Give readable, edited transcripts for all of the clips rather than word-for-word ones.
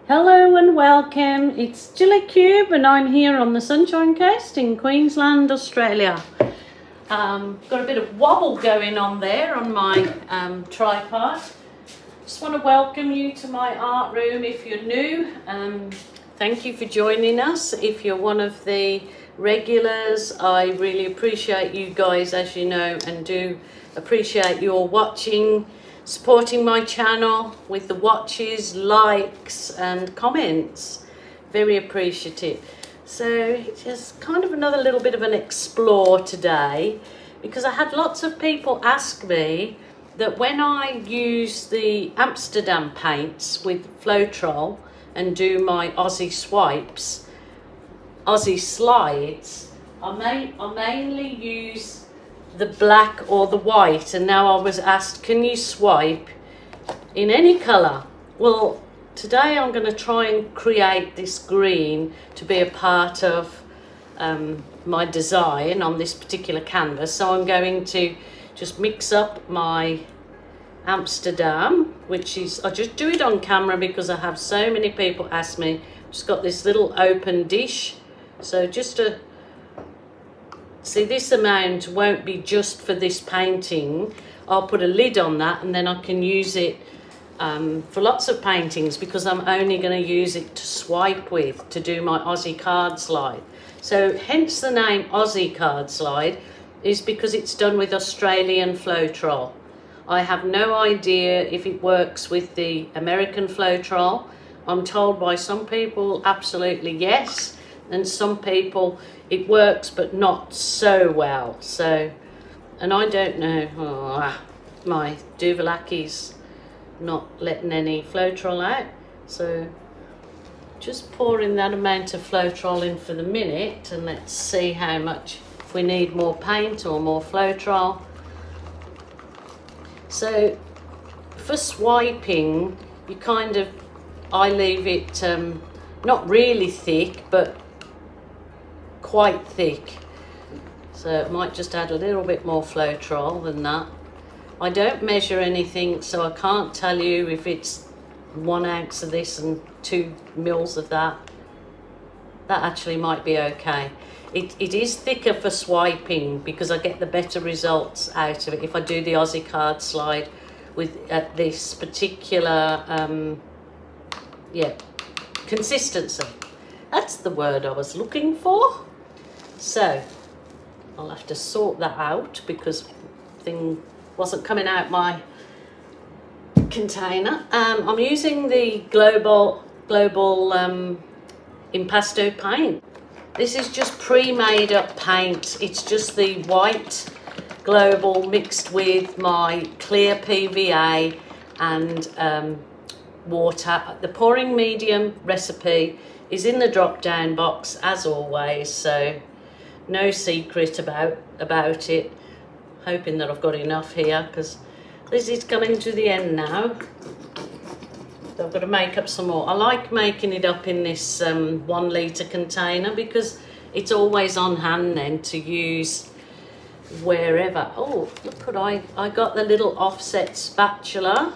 Hello and welcome, it's Gilly Kube and I'm here on the Sunshine Coast in Queensland, Australia. Got a bit of wobble going on there on my tripod. Just want to welcome you to my art room if you're new. Thank you for joining us. If you're one of the regulars, I really appreciate you guys, as you know, and do appreciate your watching, supporting my channel with the watches, likes and comments. Very appreciative. So just kind of another little bit of an explore today, because I had lots of people ask me that when I use the Amsterdam paints with Floetrol and do my Aussie swipes, Aussie slides, I mainly use the black or the white, and now I was asked, can you swipe in any colour? Well, today I'm going to try and create this green to be a part of my design on this particular canvas. So I'm going to just mix up my Amsterdam, which is, I just do it on camera because I have so many people ask me. Just got this little open dish, so just a see, this amount won't be just for this painting. I'll put a lid on that and then I can use it for lots of paintings, because I'm only going to use it to swipe with, to do my Aussie card slide. So hence the name Aussie card slide, is because it's done with Australian Floetrol. I have no idea if it works with the American Floetrol. I'm told by some people absolutely yes, and some people it works but not so well. So, and I don't know, my Duvalaki's not letting any Floetrol out, so just pouring that amount of Floetrol in for the minute, and let's see how much, if we need more paint or more Floetrol. So for swiping, you kind of, I leave it not really thick but quite thick, so I might just add a little bit more Floetrol than that. I don't measure anything, so I can't tell you if it's 1 ounce of this and 2 mils of that. That actually might be okay. It is thicker for swiping because I get the better results out of it if I do the Aussie card slide with at this particular consistency. That's the word I was looking for. So I'll have to sort that out because thing wasn't coming out my container. I'm using the global impasto paint. This is just pre-made up paint. It's just the white global mixed with my clear PVA and water. The pouring medium recipe is in the drop down box as always, so no secret about it. Hoping that I've got enough here because this is coming to the end now. So I've got to make up some more. I like making it up in this 1 litre container because it's always on hand then to use wherever. Oh, look what I got, the little offset spatula.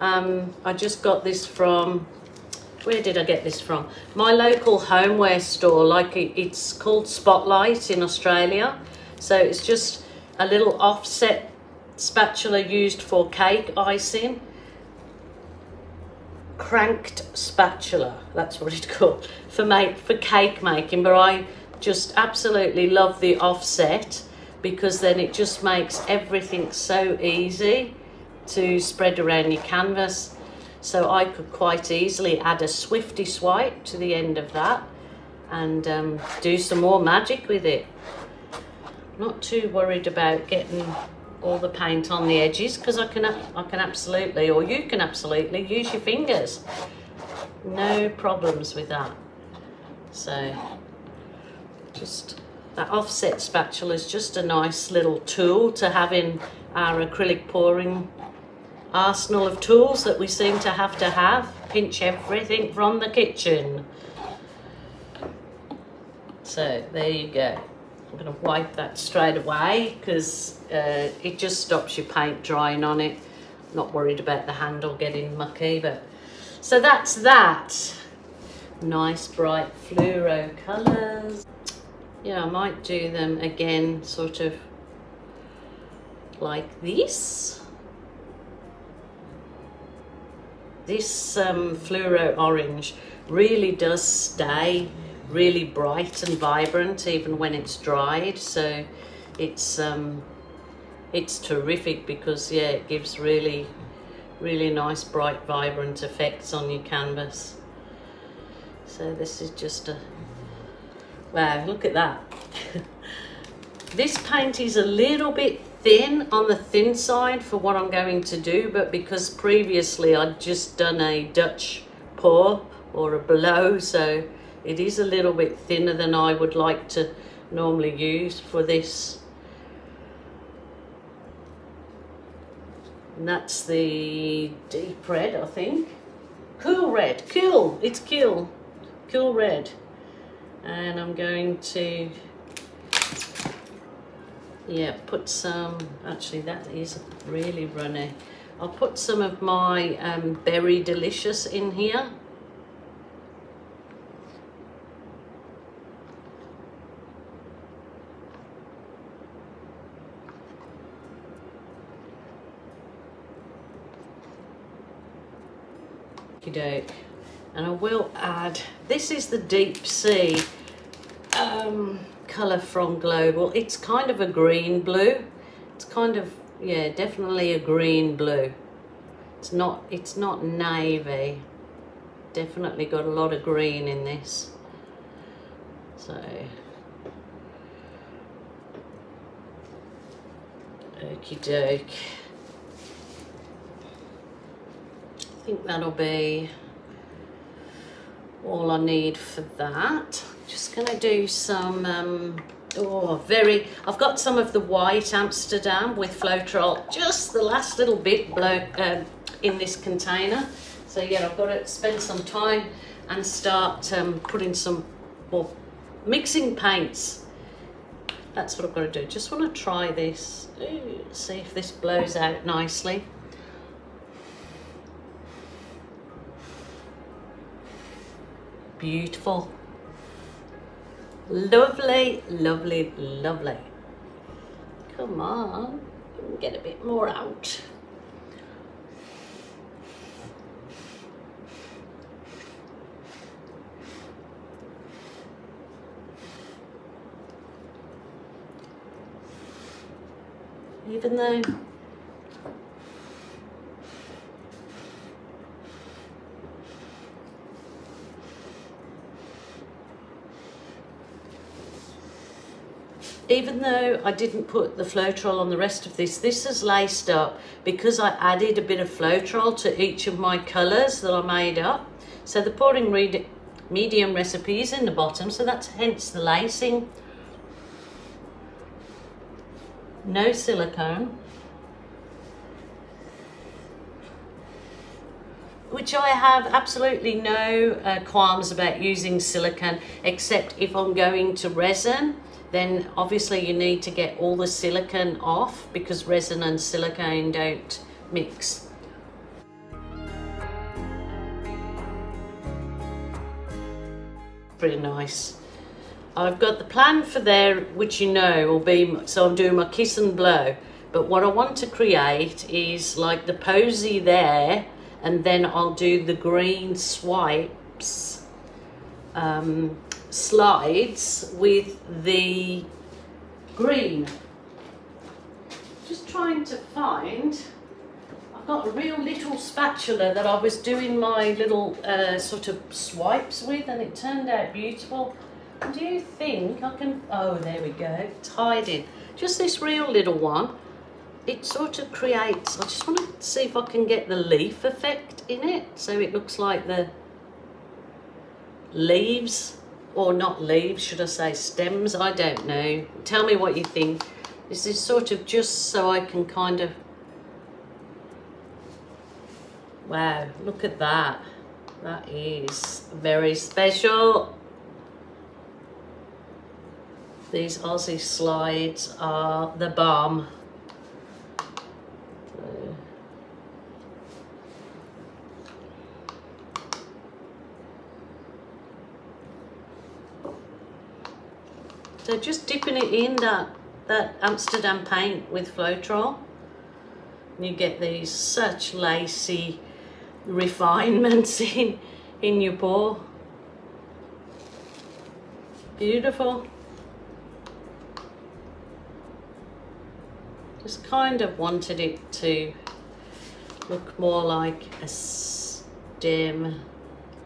I just got this from, where did I get this from? My local homeware store, like it's called Spotlight in Australia. So it's just a little offset spatula used for cake icing. Cranked spatula, that's what it's called, for cake making. But I just absolutely love the offset because then it just makes everything so easy to spread around your canvas. So I could quite easily add a Swifty swipe to the end of that and do some more magic with it. Not too worried about getting all the paint on the edges because I can absolutely, or you can absolutely use your fingers. No problems with that. So just that offset spatula is just a nice little tool to have in our acrylic pouring arsenal of tools that we seem to have. Pinch everything from the kitchen. So there you go. I'm going to wipe that straight away because it just stops your paint drying on it. Not worried about the handle getting mucky, but So that's that. Nice bright fluoro colours. Yeah, I might do them again sort of like this. This fluoro orange really does stay really bright and vibrant even when it's dried, so it's terrific because yeah, it gives really nice bright vibrant effects on your canvas. So this is just a wow, look at that. This paint is a little bit thin, on the thin side for what I'm going to do, but because previously I'd just done a Dutch pour or a blow, so it is a little bit thinner than I would like to normally use for this. And that's the deep red, I think. Cool red, cool, it's cool red. And I'm going to, yeah, put some, actually that is really runny. I'll put some of my Berry Delicious in here. Okey-doke. And I will add, this is the Deep Sea colour from Global. It's kind of a green blue. It's kind of, yeah, definitely a green blue. It's not navy. Definitely got a lot of green in this. So okie doke. I think that'll be all I need for that. Just gonna do some I've got some of the white Amsterdam with Floetrol, just the last little bit in this container. So yeah, I've got to spend some time and start putting some, well, mixing paints. That's what I've got to do. Just want to try this. Ooh, see if this blows out nicely. Beautiful. Lovely, lovely, lovely. Come on, get a bit more out. Even though I didn't put the Floetrol on the rest of this, this is laced up because I added a bit of Floetrol to each of my colours that I made up. So the pouring medium recipe is in the bottom, so that's hence the lacing. No silicone, which I have absolutely no qualms about using silicone, except if I'm going to resin, then obviously you need to get all the silicone off because resin and silicone don't mix. Pretty nice. I've got the plan for there, which you know will be, so I'm doing my kiss and blow, but what I want to create is like the posy there, and then I'll do the green swipes, slides with the green. Just trying to find, I've got a real little spatula that I was doing my little sort of swipes with, and it turned out beautiful. Do you think I can, oh there we go, it's hiding. Just this real little one. It sort of creates, I just want to see if I can get the leaf effect in it, so it looks like the leaves, or not leaves, should I say stems, I don't know. Tell me what you think. This is sort of just so I can kind of, wow, look at that. That is very special. These Aussie slides are the bomb. So just dipping it in that Amsterdam paint with Floetrol, and you get these such lacy refinements in your pour. Beautiful. Just kind of wanted it to look more like a stem.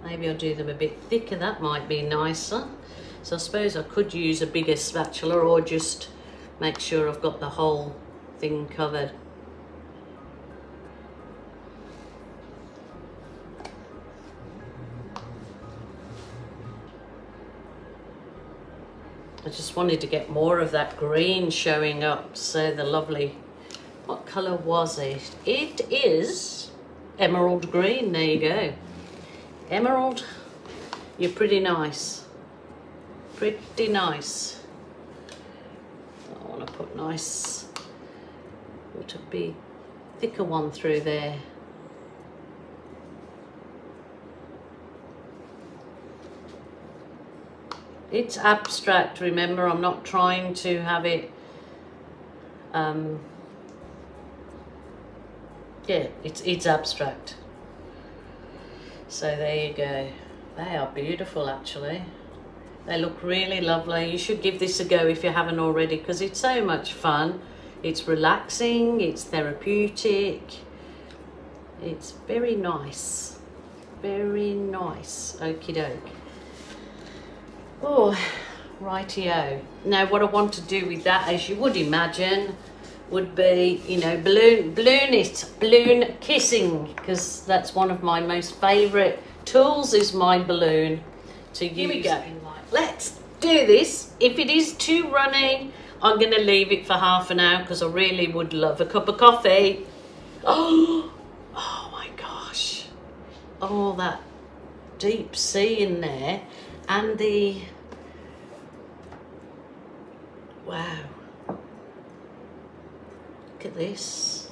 Maybe I'll do them a bit thicker, that might be nicer. So I suppose I could use a bigger spatula or just make sure I've got the whole thing covered. I just wanted to get more of that green showing up, so the lovely, what colour was it? It is emerald green, there you go. Emerald, you're pretty nice. Pretty nice. I want to put nice, put a big, thicker one through there. It's abstract, remember, I'm not trying to have it, yeah, it's abstract. So there you go. They are beautiful, actually. They look really lovely. You should give this a go if you haven't already, because it's so much fun. It's relaxing, it's therapeutic. It's very nice. Very nice. Okie doke. Oh, rightio. Now what I want to do with that, as you would imagine, would be, you know, balloon kissing, because that's one of my most favourite tools, is my balloon to use. Here we go. Let's do this. If it is too runny, I'm going to leave it for half an hour, because I really would love a cup of coffee. Oh my gosh. Oh, that deep sea in there. And the, wow, look at this.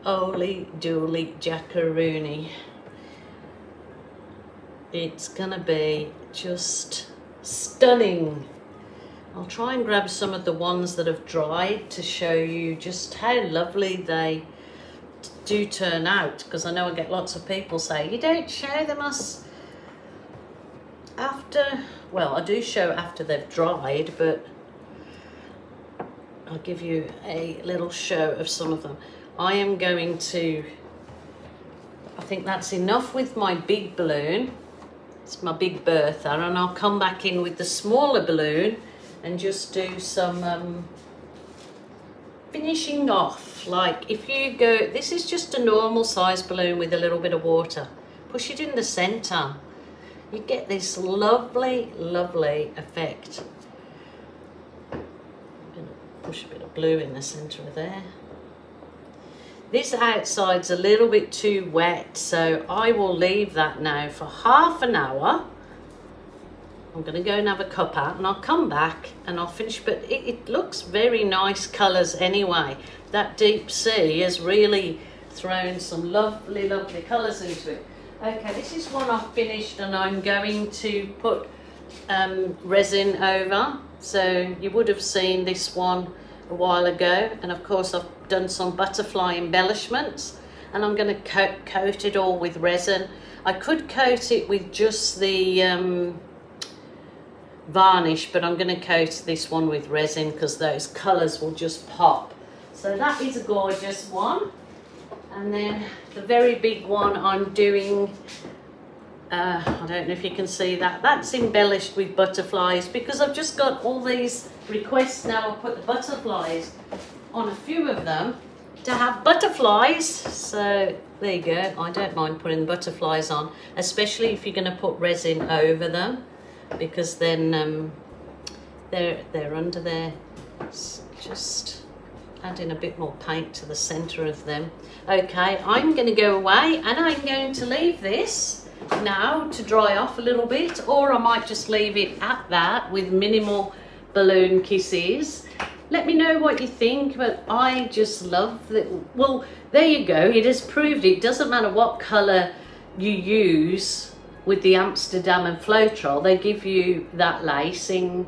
Holy dooly jackaroony. It's gonna be just stunning. I'll try and grab some of the ones that have dried to show you just how lovely they do turn out, because I know I get lots of people say, you don't show them us after. Well, I do show after they've dried, but I'll give you a little show of some of them. I am going to, I think that's enough with my big balloon. It's my big Bertha, and I'll come back in with the smaller balloon and just do some finishing off. Like if you go, this is just a normal size balloon with a little bit of water. Push it in the center. You get this lovely, lovely effect. I'm going to push a bit of blue in the center of there. This outside's a little bit too wet, so I will leave that now for half an hour. I'm going to go and have a cup out, and I'll come back and I'll finish, but it looks very nice colours anyway. That deep sea has really thrown some lovely, lovely colours into it. Okay, this is one I've finished, and I'm going to put resin over. So you would have seen this one a while ago, and of course I've done some butterfly embellishments, and I'm going to coat it all with resin. I could coat it with just the varnish, but I'm going to coat this one with resin because those colours will just pop. So that is a gorgeous one. And then the very big one I'm doing, I don't know if you can see that, that's embellished with butterflies, because I've just got all these requests now. I'll put the butterflies on a few of them to have butterflies. So there you go. I don't mind putting the butterflies on, especially if you're going to put resin over them, because then they're under there. Just adding a bit more paint to the center of them. Okay, I'm going to go away, and I'm going to leave this now to dry off a little bit, or I might just leave it at that with minimal balloon kisses. Let me know what you think, but I just love that. Well, there you go. It has proved it doesn't matter what color you use, with the Amsterdam and Floetrol, they give you that lacing.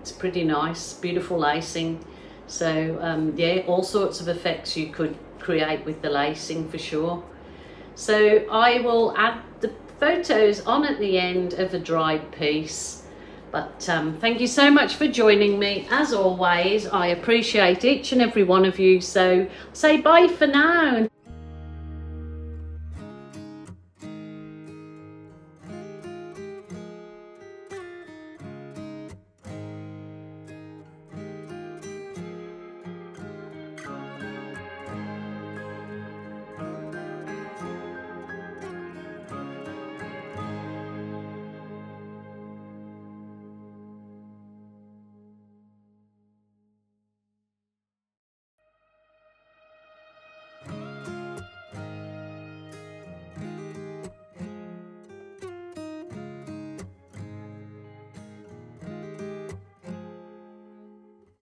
It's pretty nice, beautiful lacing. So yeah, all sorts of effects you could create with the lacing for sure. So I will add the photos on at the end of a dried piece. But thank you so much for joining me. As always, I appreciate each and every one of you. So say bye for now.